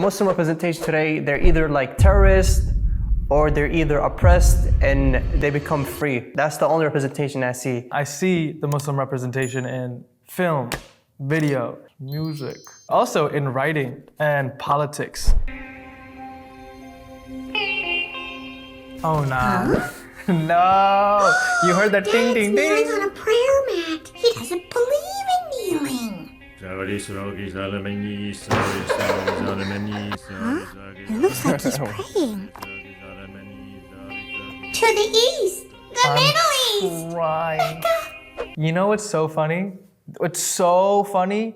Muslim representation today, they're either like terrorists or they're either oppressed and they become free. That's the only representation I see. I see the Muslim representation in film, video, music, also in writing and politics. Oh, nah. Huh? No, you heard that ding, ding, Dad's kneeling ding. on a prayer mat. He doesn't believe in kneeling. Huh? It looks like he's praying. To the east, the Middle East. Right. You know what's so funny? What's so funny?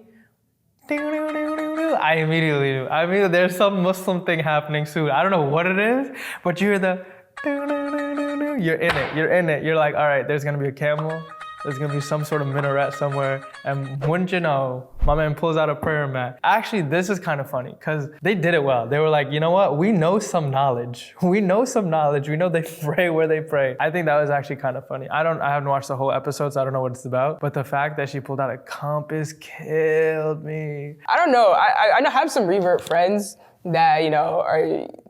I immediately knew. There's some Muslim thing happening soon. I don't know what it is, but you hear the you're in it. You're like, all right, there's gonna be a camel, there's gonna be some sort of minaret somewhere, and wouldn't you know, my man pulls out a prayer mat. Actually, this is kind of funny, because they did it well. They were like, you know what, we know some knowledge. We know they pray where they pray. I think that was actually kind of funny. I haven't watched the whole episode, so I don't know what it's about, but the fact that she pulled out a compass killed me. I don't know, I have some revert friends that,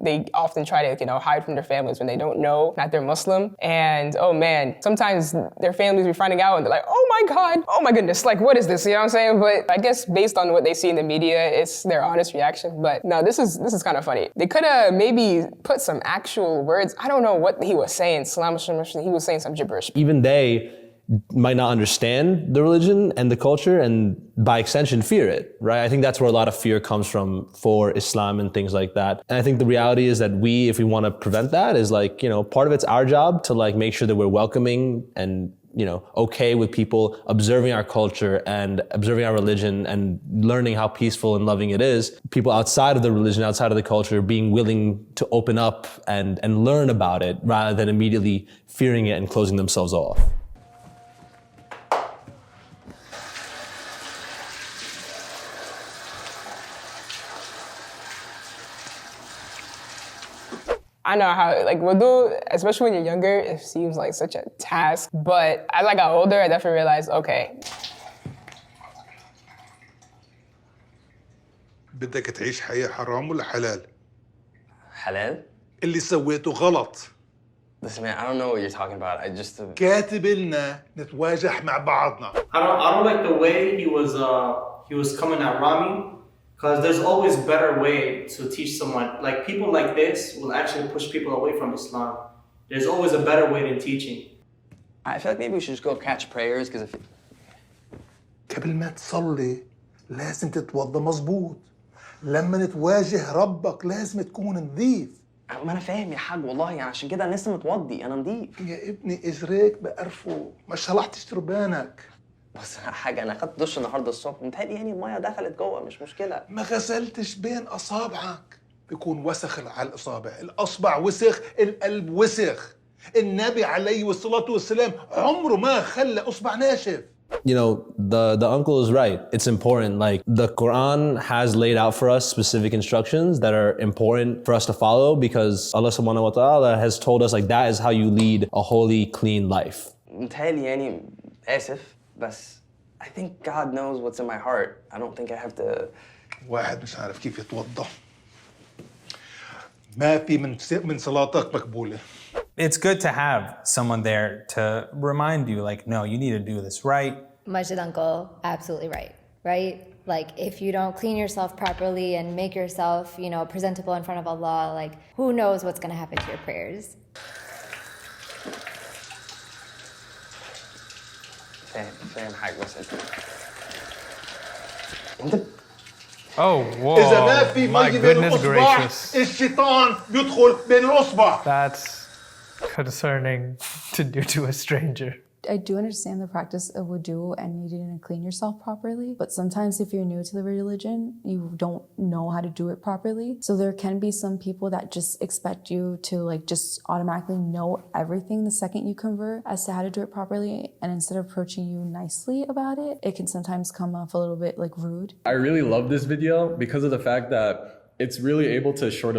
they often try to, hide from their families when they don't know that they're Muslim. And oh man, sometimes their families be finding out and they're like, oh my God, oh my goodness, like what is this, you know what I'm saying? But I guess based on what they see in the media, it's their honest reaction. But no, this is kind of funny. They could have maybe put some actual words. I don't know what he was saying, he was saying some gibberish. Even they might not understand the religion and the culture, and by extension fear it, right? I think that's where a lot of fear comes from for Islam and things like that. And I think the reality is that if we want to prevent that, is like, part of it's our job to like make sure that we're welcoming and okay with people observing our culture and observing our religion and learning how peaceful and loving it is. People outside of the religion, outside of the culture, being willing to open up and learn about it rather than immediately fearing it and closing themselves off. I know how, wudu, especially when you're younger, it seems like such a task. But as I got older, I definitely realized, okay. بدك تعيش حياة حرام ولا حلال؟ حلال؟ اللي سويته غلط. Listen, man, I don't know what you're talking about. كاتب لنا نتواجه مع بعضنا. I don't like the way he was coming at Rami. Because there's always a better way to teach someone. Like people like this will actually push people away from Islam. There's always a better way than teaching. I feel like maybe we should just go catch prayers, because if... قبل ما تصلي لازم تتوضى مظبوط. لما تواجه ربك لازم تكون نظيف. ما أنا فاهم يا حاج والله، يعني عشان كده أنا لسه متوضي، أنا نظيف. يا ابني إجريك بقرفه، ما شلحتش تربانك. بس حاجة أنا أخدت دش النهاردة الصبح، متهيألي يعني المية دخلت جوه، مش مشكلة. ما غسلتش بين أصابعك، بيكون وسخ على الأصابع، الأصبع وسخ، القلب وسخ. النبي عليه الصلاة والسلام عمره ما خلى أصبع ناشف. The uncle is right. It's important. Like the Quran has laid out for us specific instructions that are important for us to follow, because Allah subhanahu wa ta'ala has told us like that is how you lead a holy, clean life. متهيألي يعني آسف. But I think God knows what's in my heart. I don't think I have to... واحد مش عارف كيف يتوضى. ما في من صلاتك مقبولة. It's good to have someone there to remind you, like, no, you need to do this right. Majid uncle, absolutely right? Like, if you don't clean yourself properly and make yourself, presentable in front of Allah, like, who knows what's going to happen to your prayers? فاهم حاجة بس Oh, whoa. إذا ما في My مي بين goodness الأصبع gracious. الشيطان بيدخل بين الأصبع. That's concerning to do to a stranger. I do understand the practice of wudu and needing to clean yourself properly, but sometimes if you're new to the religion, you don't know how to do it properly. So there can be some people that just expect you to just automatically know everything the second you convert as to how to do it properly. And instead of approaching you nicely about it, it can sometimes come off a little bit rude. I really love this video because of the fact that it's really able to sort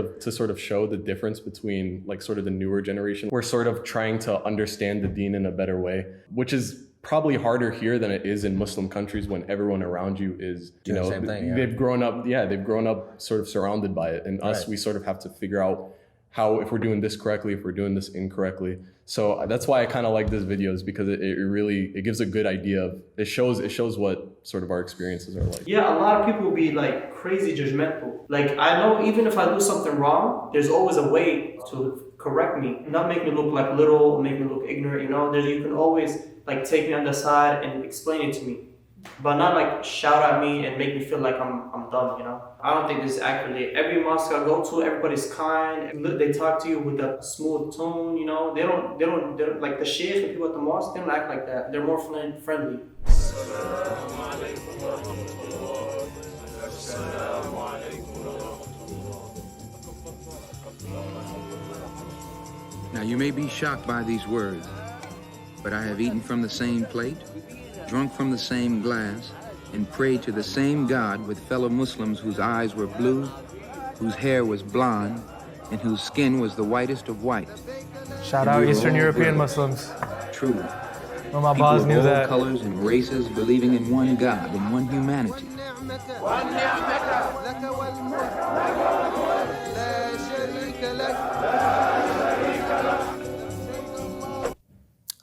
of show the difference between sort of the newer generation. We're sort of trying to understand the deen in a better way, which is probably harder here than it is in Muslim countries when everyone around you is, you know, they've grown up sort of surrounded by it. And us, we sort of have to figure out how, if we're doing this correctly, if we're doing this incorrectly. So that's why I kind of like this video, is because it really, it gives a good idea of, it shows what sort of our experiences are like. Yeah, a lot of people will be like crazy judgmental. Like, I know even if I do something wrong, there's always a way to correct me, not make me look like little, make me look ignorant, you know? You can always like take me on the side and explain it to me, but not like shout at me and make me feel like I'm dumb, you know? I don't think this is accurate. Every mosque I go to, everybody's kind. They talk to you with a smooth tone, you know? They don't like the sheikh and people at the mosque, they don't act like that. They're more friendly. Now you may be shocked by these words, but I have eaten from the same plate, drunk from the same glass, and prayed to the same God with fellow Muslims whose eyes were blue, whose hair was blonde, and whose skin was the whitest of white. Shout out Eastern European Muslims. Truly. Well, my People boss of knew all that. colors and races believing in one God and one humanity.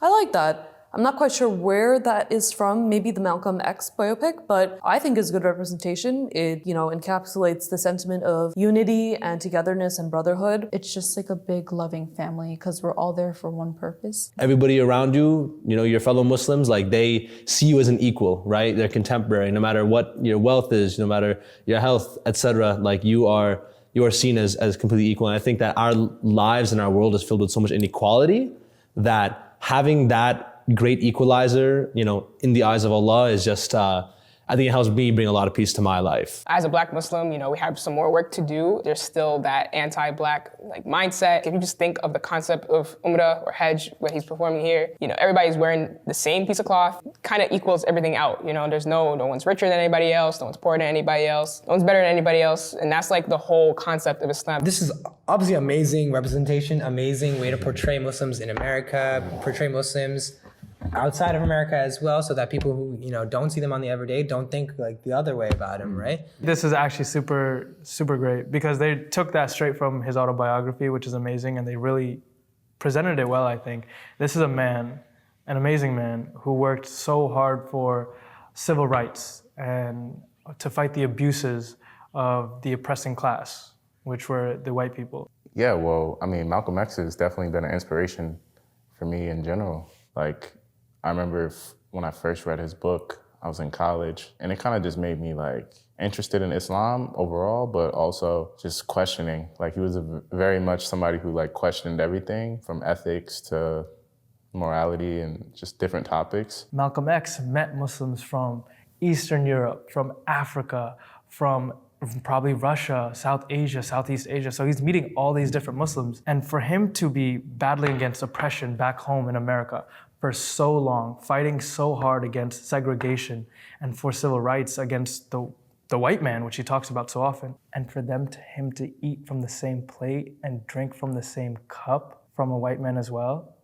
I like that. I'm not quite sure where that is from, maybe the Malcolm X biopic, but I think it's good representation. It, you know, encapsulates the sentiment of unity and togetherness and brotherhood. It's just like a big loving family because we're all there for one purpose. Everybody around you, you know, your fellow Muslims, like they see you as an equal, right? They're contemporary, no matter what your wealth is, no matter your health, etc. Like you are seen as completely equal. And I think that our lives and our world is filled with so much inequality that having that great equalizer, you know, in the eyes of Allah is just, I think it helps me bring a lot of peace to my life. As a Black Muslim, you know, we have some more work to do. There's still that anti-Black like mindset. If you just think of the concept of Umrah or Hajj, what he's performing here, you know, everybody's wearing the same piece of cloth, kind of equals everything out. You know, there's no one's richer than anybody else, no one's poorer than anybody else, no one's better than anybody else. And that's like the whole concept of Islam. This is obviously amazing representation, amazing way to portray Muslims in America, portray Muslims outside of America as well, so that people who, you know, don't see them on the everyday don't think like the other way about him, right? This is actually super, super great because they took that straight from his autobiography, which is amazing, and they really presented it well, I think. This is a man, an amazing man, who worked so hard for civil rights and to fight the abuses of the oppressing class, which were the white people. Yeah, well, I mean, Malcolm X has definitely been an inspiration for me in general. Like, I remember when I first read his book, I was in college, and it kind of just made me like interested in Islam overall, but also just questioning. Like, he was very much somebody who like questioned everything from ethics to morality and just different topics. Malcolm X met Muslims from Eastern Europe, from Africa, from probably Russia, South Asia, Southeast Asia. So he's meeting all these different Muslims. And for him to be battling against oppression back home in America for so long, fighting so hard against segregation and for civil rights against the white man, which he talks about so often, and for him to eat from the same plate and drink from the same cup from a white man as well,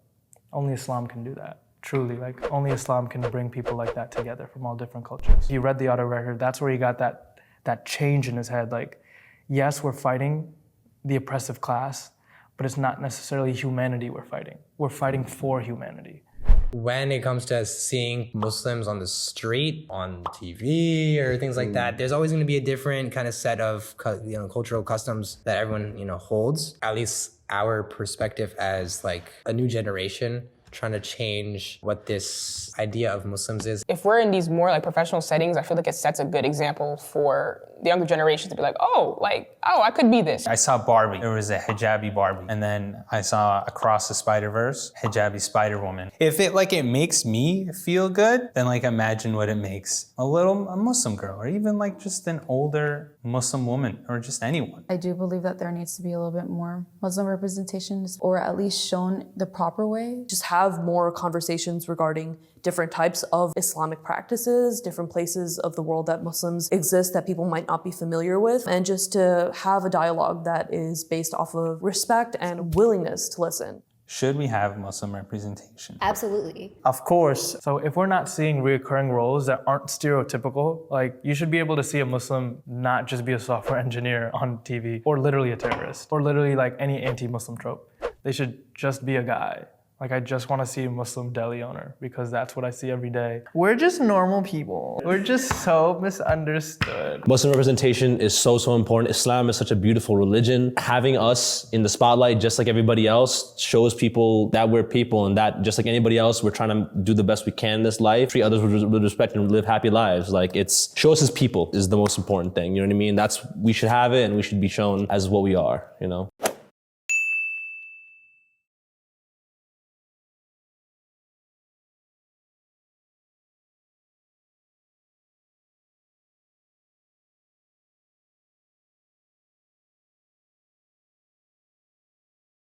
only Islam can do that. Truly, like only Islam can bring people like that together from all different cultures. He read the autobiography, that's where he got that change in his head. Like, yes, we're fighting the oppressive class, but it's not necessarily humanity we're fighting. We're fighting for humanity. When it comes to seeing Muslims on the street, on TV, or things like that, there's always going to be a different kind of set of, you know, cultural customs that everyone, you know, holds. At least our perspective as like a new generation trying to change what this idea of Muslims is. If we're in these more like professional settings, I feel like it sets a good example for the younger generation to be like, oh, I could be this. I saw Barbie. There was a hijabi Barbie. And then I saw Across the Spider-Verse, hijabi Spider-Woman. If it makes me feel good, then like imagine what it makes a Muslim girl, or even like just an older Muslim woman, or just anyone. I do believe that there needs to be a little bit more Muslim representations, or at least shown the proper way. Just have more conversations regarding different types of Islamic practices, different places of the world that Muslims exist that people might not be familiar with, and just to have a dialogue that is based off of respect and willingness to listen. Should we have Muslim representation? Absolutely. Of course. So if we're not seeing recurring roles that aren't stereotypical, like you should be able to see a Muslim not just be a software engineer on TV or literally a terrorist or literally like any anti-Muslim trope. They should just be a guy. Like I just want to see a Muslim deli owner because that's what I see every day. We're just normal people. We're just so misunderstood. Muslim representation is so important. Islam is such a beautiful religion. Having us in the spotlight just like everybody else shows people that we're people and that just like anybody else, we're trying to do the best we can in this life, treat others with respect and live happy lives. Like it's show us as people is the most important thing. You know what I mean? We should have it and we should be shown as what we are, you know?